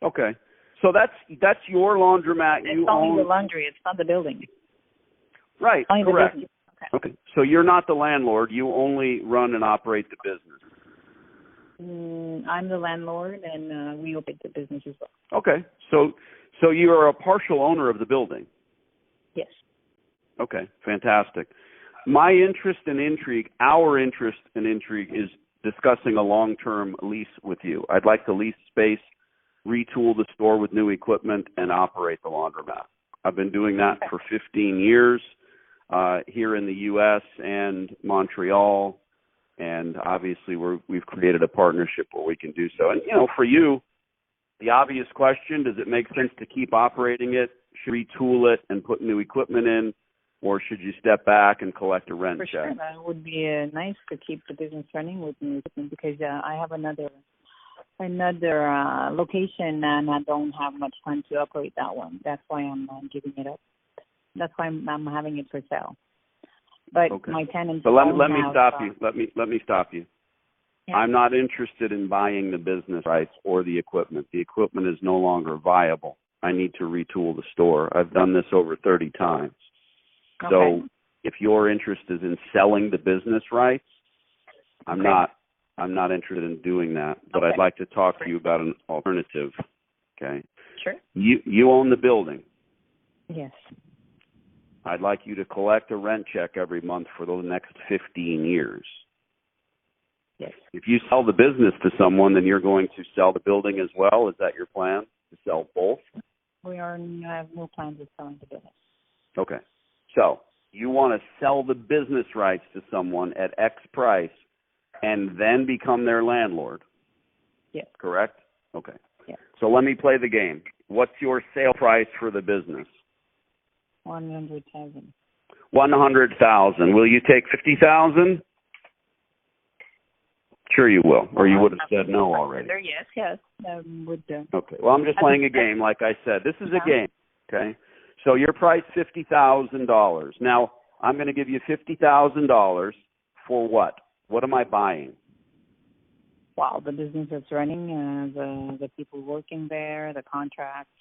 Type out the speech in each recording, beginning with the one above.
Okay. So that's your laundromat. It's only the laundry. It's not the building. Right. Only correct. The building. Okay. So you're not the landlord. You only run and operate the business. I'm the landlord, and we operate the business as well. Okay. So you are a partial owner of the building. Yes. Okay. Fantastic. My interest and intrigue, our interest and intrigue, is discussing a long-term lease with you. I'd like to lease space, retool the store with new equipment, and operate the laundromat. I've been doing that for 15 years here in the U.S. and Montreal, and obviously we've created a partnership where we can do so. And, for you, the obvious question, does it make sense to keep operating it, should we retool it and put new equipment in, or should you step back and collect a rent check? For sure, that would be nice to keep the business running with new equipment because I have another location and I don't have much time to operate that one. That's why I'm giving it up. That's why I'm having it for sale. But okay. My tenants. So let me stop you. Let me stop you. Yeah. I'm not interested in buying the business rights or the equipment. The equipment is no longer viable. I need to retool the store. I've done this over 30 times. Okay. So if your interest is in selling the business rights, I'm not interested in doing that. But I'd like to talk to you about an alternative. Okay. Sure. You own the building. Yes. I'd like you to collect a rent check every month for the next 15 years. Yes. If you sell the business to someone, then you're going to sell the building as well. Is that your plan, to sell both? I have no plans of selling the business. Okay. So you want to sell the business rights to someone at X price and then become their landlord? Yes. Correct? Okay. Yes. So let me play the game. What's your sale price for the business? 100,000. 100,000. Will you take 50,000? Sure you will, or you would have said no already. Yes. Would. Okay. Well, I'm just playing a game, like I said. This is a game. Okay. So your price $50,000. Now I'm going to give you $50,000 for what? What am I buying? Wow, the business that's running, the people working there, the contracts.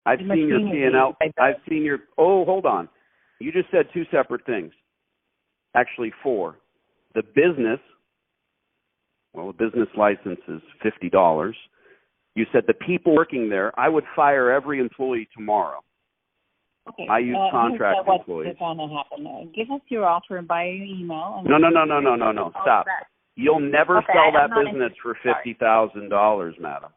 I've seen your P&L. I've seen your. Oh, hold on. You just said two separate things. Actually, four. The business. Well, the business license is $50. You said the people working there. I would fire every employee tomorrow. Okay. I use contract employees. What's going to happen? Give us your offer by email. And No. Stop. You'll never sell that business for $50,000, madam.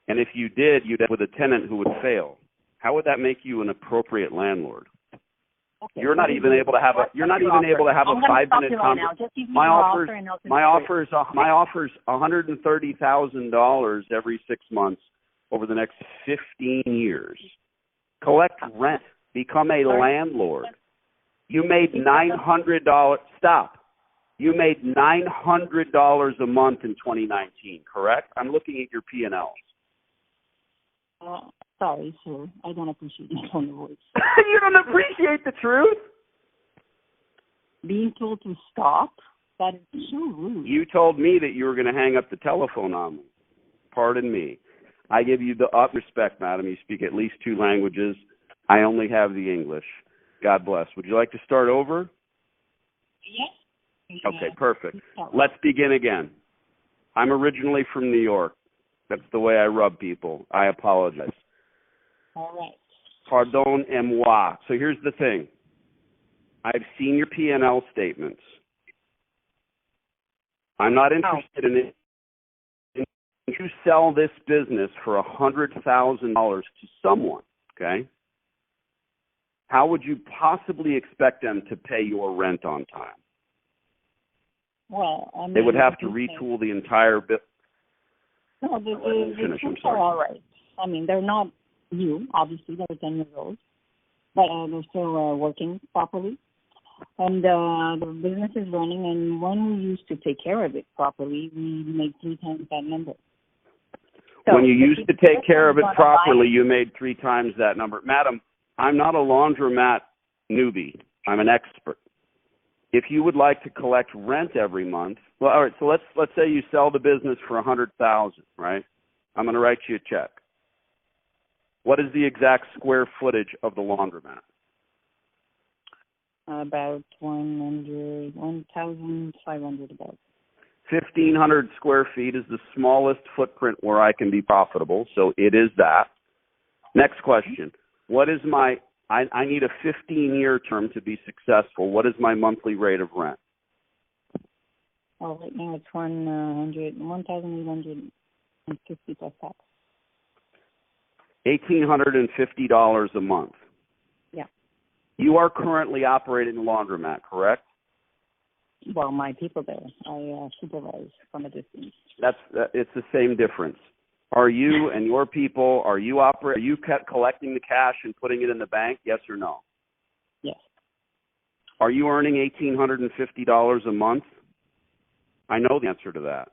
And if you did, you'd end with a tenant who would fail. How would that make you an appropriate landlord? Okay. You're not even able to have a 5-minute conversation. My offer is $130,000 every 6 months over the next 15 years. Collect rent. Become a landlord. You made $900. Stop. You made $900 a month in 2019. Correct? I'm looking at your P&Ls. Sorry, sir. I don't appreciate your tone of voice. You don't appreciate the truth? Being told to stop? That is so rude. You told me that you were going to hang up the telephone on me. Pardon me. I give you the utmost respect, madam. You speak at least 2 languages. I only have the English. God bless. Would you like to start over? Yes. Okay, perfect. Let's begin again. I'm originally from New York. That's the way I rub people. I apologize. All right. Pardon-moi. So here's the thing. I've seen your P&L statements. I'm not interested in it. If you sell this business for $100,000 to someone, okay, how would you possibly expect them to pay your rent on time? Well, they would have to retool the entire bit. No, the rooms are all right. I mean, they're not new, obviously. They're 10 years old. But they're still working properly. And the business is running. And when we used to take care of it properly, we made 3 times that number. So when you used to take care of it properly, you made 3 times that number. Madam, I'm not a laundromat newbie. I'm an expert. if you would like to collect rent every month, well, all right. So let's say you sell the business for $100,000, right? I'm going to write you a check. What is the exact square footage of the laundromat? About 1,500 about. 1,500 square feet is the smallest footprint where I can be profitable, so it is that. Next question. What is I need a 15-year term to be successful. What is my monthly rate of rent? Oh, right now it's 1,850 plus tax. $1,850 a month. Yeah. You are currently operating a laundromat, correct? Well, my people there, I supervise from a distance. It's the same difference. Are you and your people, are you collecting the cash and putting it in the bank, yes or no? Yes. Are you earning $1,850 a month? I know the answer to that.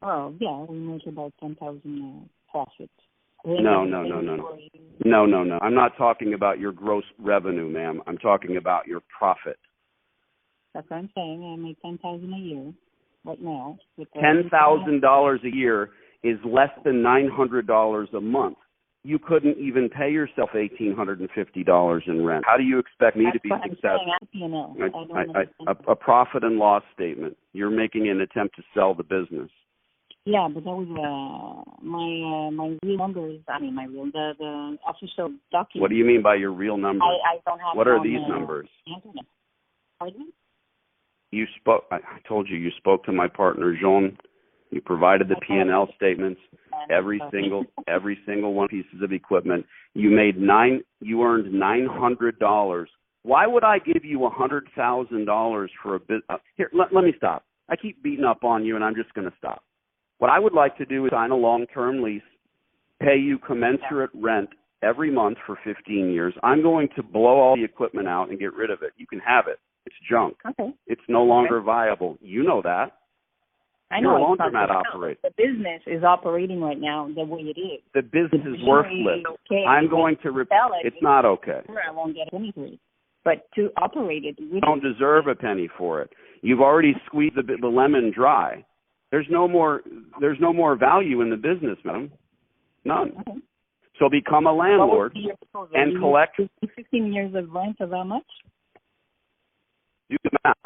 Oh, yeah, we make about 10,000 profit. No. I'm not talking about your gross revenue, ma'am. I'm talking about your profit. That's what I'm saying. I make 10,000 a year right now. $10,000 a year is less than $900 a month. You couldn't even pay yourself $1,850 in rent. How do you expect me to be successful? A profit and loss statement. You're making an attempt to sell the business. Yeah, but that was my real numbers. I mean, the official document. What do you mean by your real numbers? I don't have. What are these numbers? Internet. Pardon? You spoke. I told you spoke to my partner Jean. You provided the P&L statements. Every single one pieces of equipment. You earned $900. Why would I give you $100,000 for a bit? Here, let me stop. I keep beating up on you, and I'm just going to stop. What I would like to do is sign a long-term lease, pay you commensurate rent every month for 15 years. I'm going to blow all the equipment out and get rid of it. You can have it. It's junk. Okay. It's no longer viable. You know that. I know. You're a laundromat operator. The business is operating right now the way it is. The business is worthless. Okay. I'm going to sell it. It's not okay. I won't get a penny for it. But to operate it, you don't deserve a penny for it. You've already squeezed the lemon dry. There's no more value in the business, madam. None. Okay. So become a landlord and collect 15 years of rent of how much? Do the math.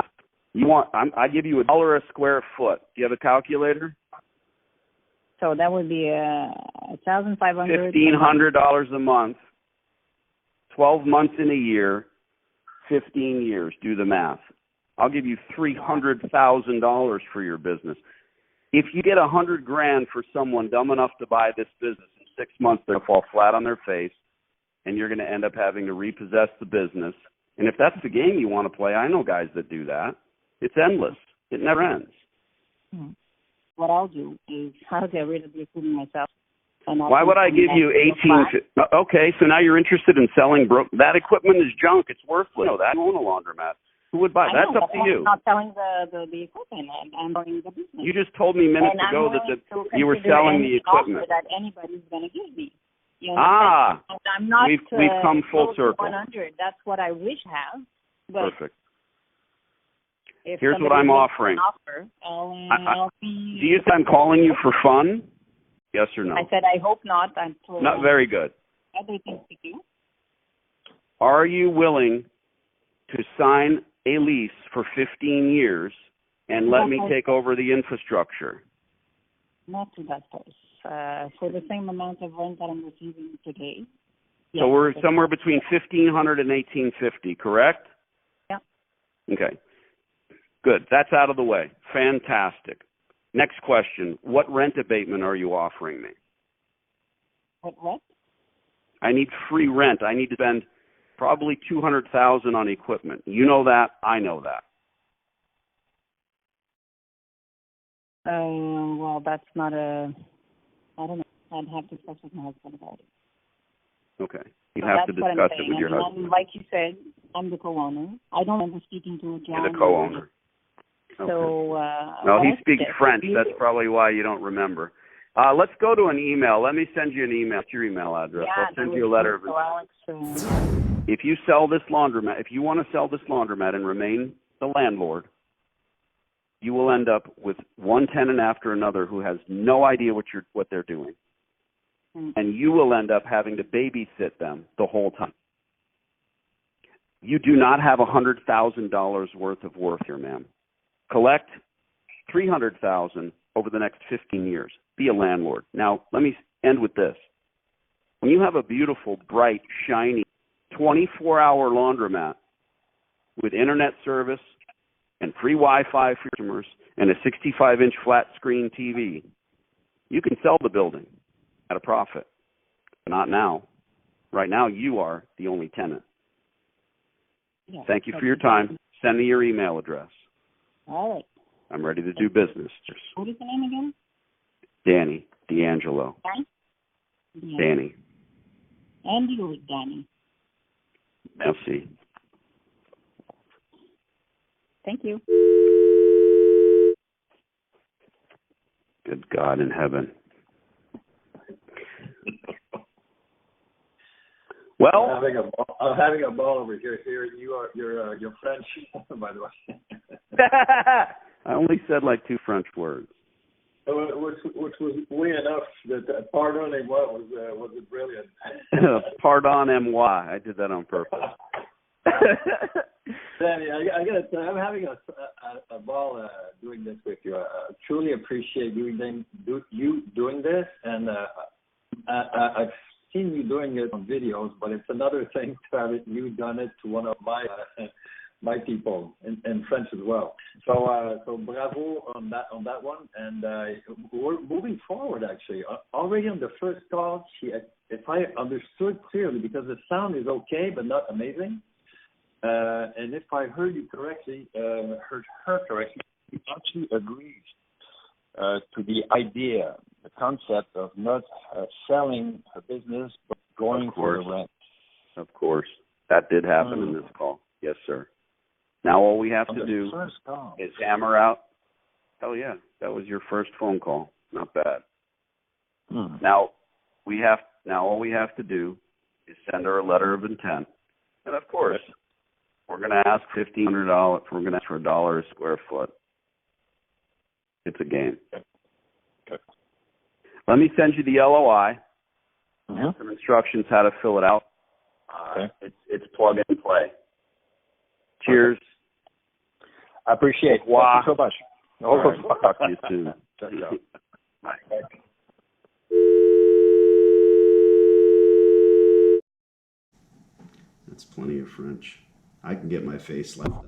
I give you $1 a square foot. Do you have a calculator? So that would be $1,500. $1,500 a month. 12 months in a year. 15 years. Do the math. I'll give you $300,000 for your business. If you get $100,000 for someone dumb enough to buy this business, in 6 months they'll fall flat on their face, and you're going to end up having to repossess the business. And if that's the game you want to play, I know guys that do that. It's endless. It never ends. What I'll do is I'll get rid of the equipment myself. Why would I give you Okay, so now you're interested in selling that equipment is junk. It's worthless. No, that own a laundromat. Who would buy? That's up to you. I'm not selling the equipment. I'm buying the business. You just told me minutes ago that you were selling the equipment. That anybody's going to give me. You know, I'm not. We've come full circle. 100. That's what I wish to have. But perfect. Here's what I'm offering. I'll be. Do you think I'm calling you for fun? Yes or no? I said I hope not. Not very good. Other things to do. Are you willing to sign a lease for 15 years and let me take over the infrastructure? Not to that price. For the same amount of rent that I'm receiving today. So we're somewhere between $1,500 and $1,850, correct? Yeah. Okay. Good. That's out of the way. Fantastic. Next question. What rent abatement are you offering me? What? I need free rent. I need to spend probably $200,000 on equipment. You know that. I know that. Well, that's not I don't know. I'd have to discuss with my husband about it. Okay. You have to discuss it with your husband. Like you said, I'm the co-owner. I don't remember speaking to a John. You're the co-owner. Okay. So, no, he speaks French. That's probably why you don't remember. Let's go to an email. Let me send you an email. What's your email address? I'll send you a letter. if you sell this laundromat, if you want to sell this laundromat and remain the landlord, you will end up with one tenant after another who has no idea what they're doing. And you will end up having to babysit them the whole time. You do not have $100,000 worth of worth here, ma'am. Collect $300,000 over the next 15 years. Be a landlord. Now, let me end with this. When you have a beautiful, bright, shiny, 24-hour laundromat with internet service and free Wi-Fi for customers and a 65-inch flat screen TV, you can sell the building at a profit. But not now. Right now, you are the only tenant. Yeah, thank you for your time. Send me your email address. All right. I'm ready to do business. What is the name again? Danny D'Angelo. Danny. And you, Danny. Merci. Thank you. Good God in heaven. Well, I'm having a ball over here. You're French, by the way. I only said like 2 French words. Which was way enough that pardonnez-moi was brilliant. Pardonnez-moi. I did that on purpose. Danny, I gotta tell you, I'm having a ball doing this with you. I truly appreciate you doing this, and I've seen you doing it on videos, but it's another thing to have you done it to one of my people in French as well. So bravo on that one, and we're moving forward. Actually, already on the first call, if I understood clearly, because the sound is okay but not amazing, and if I heard you correctly, heard her correctly, she actually agrees to the idea, the concept of not selling her business but going for the rent. Of course, that did happen in this call. Yes, sir. Now all we have to do is hammer out. Hell yeah, that was your first phone call. Not bad. Now all we have to do is send her a letter of intent, and of course, we're going to ask $1,500. We're going to ask for $1 a square foot. It's a game. Okay. Let me send you the LOI. Some instructions how to fill it out. It's plug and play. Cheers. I appreciate it. Thank you so much. Talk to you soon. Bye. That's plenty of French. I can get my face slapped.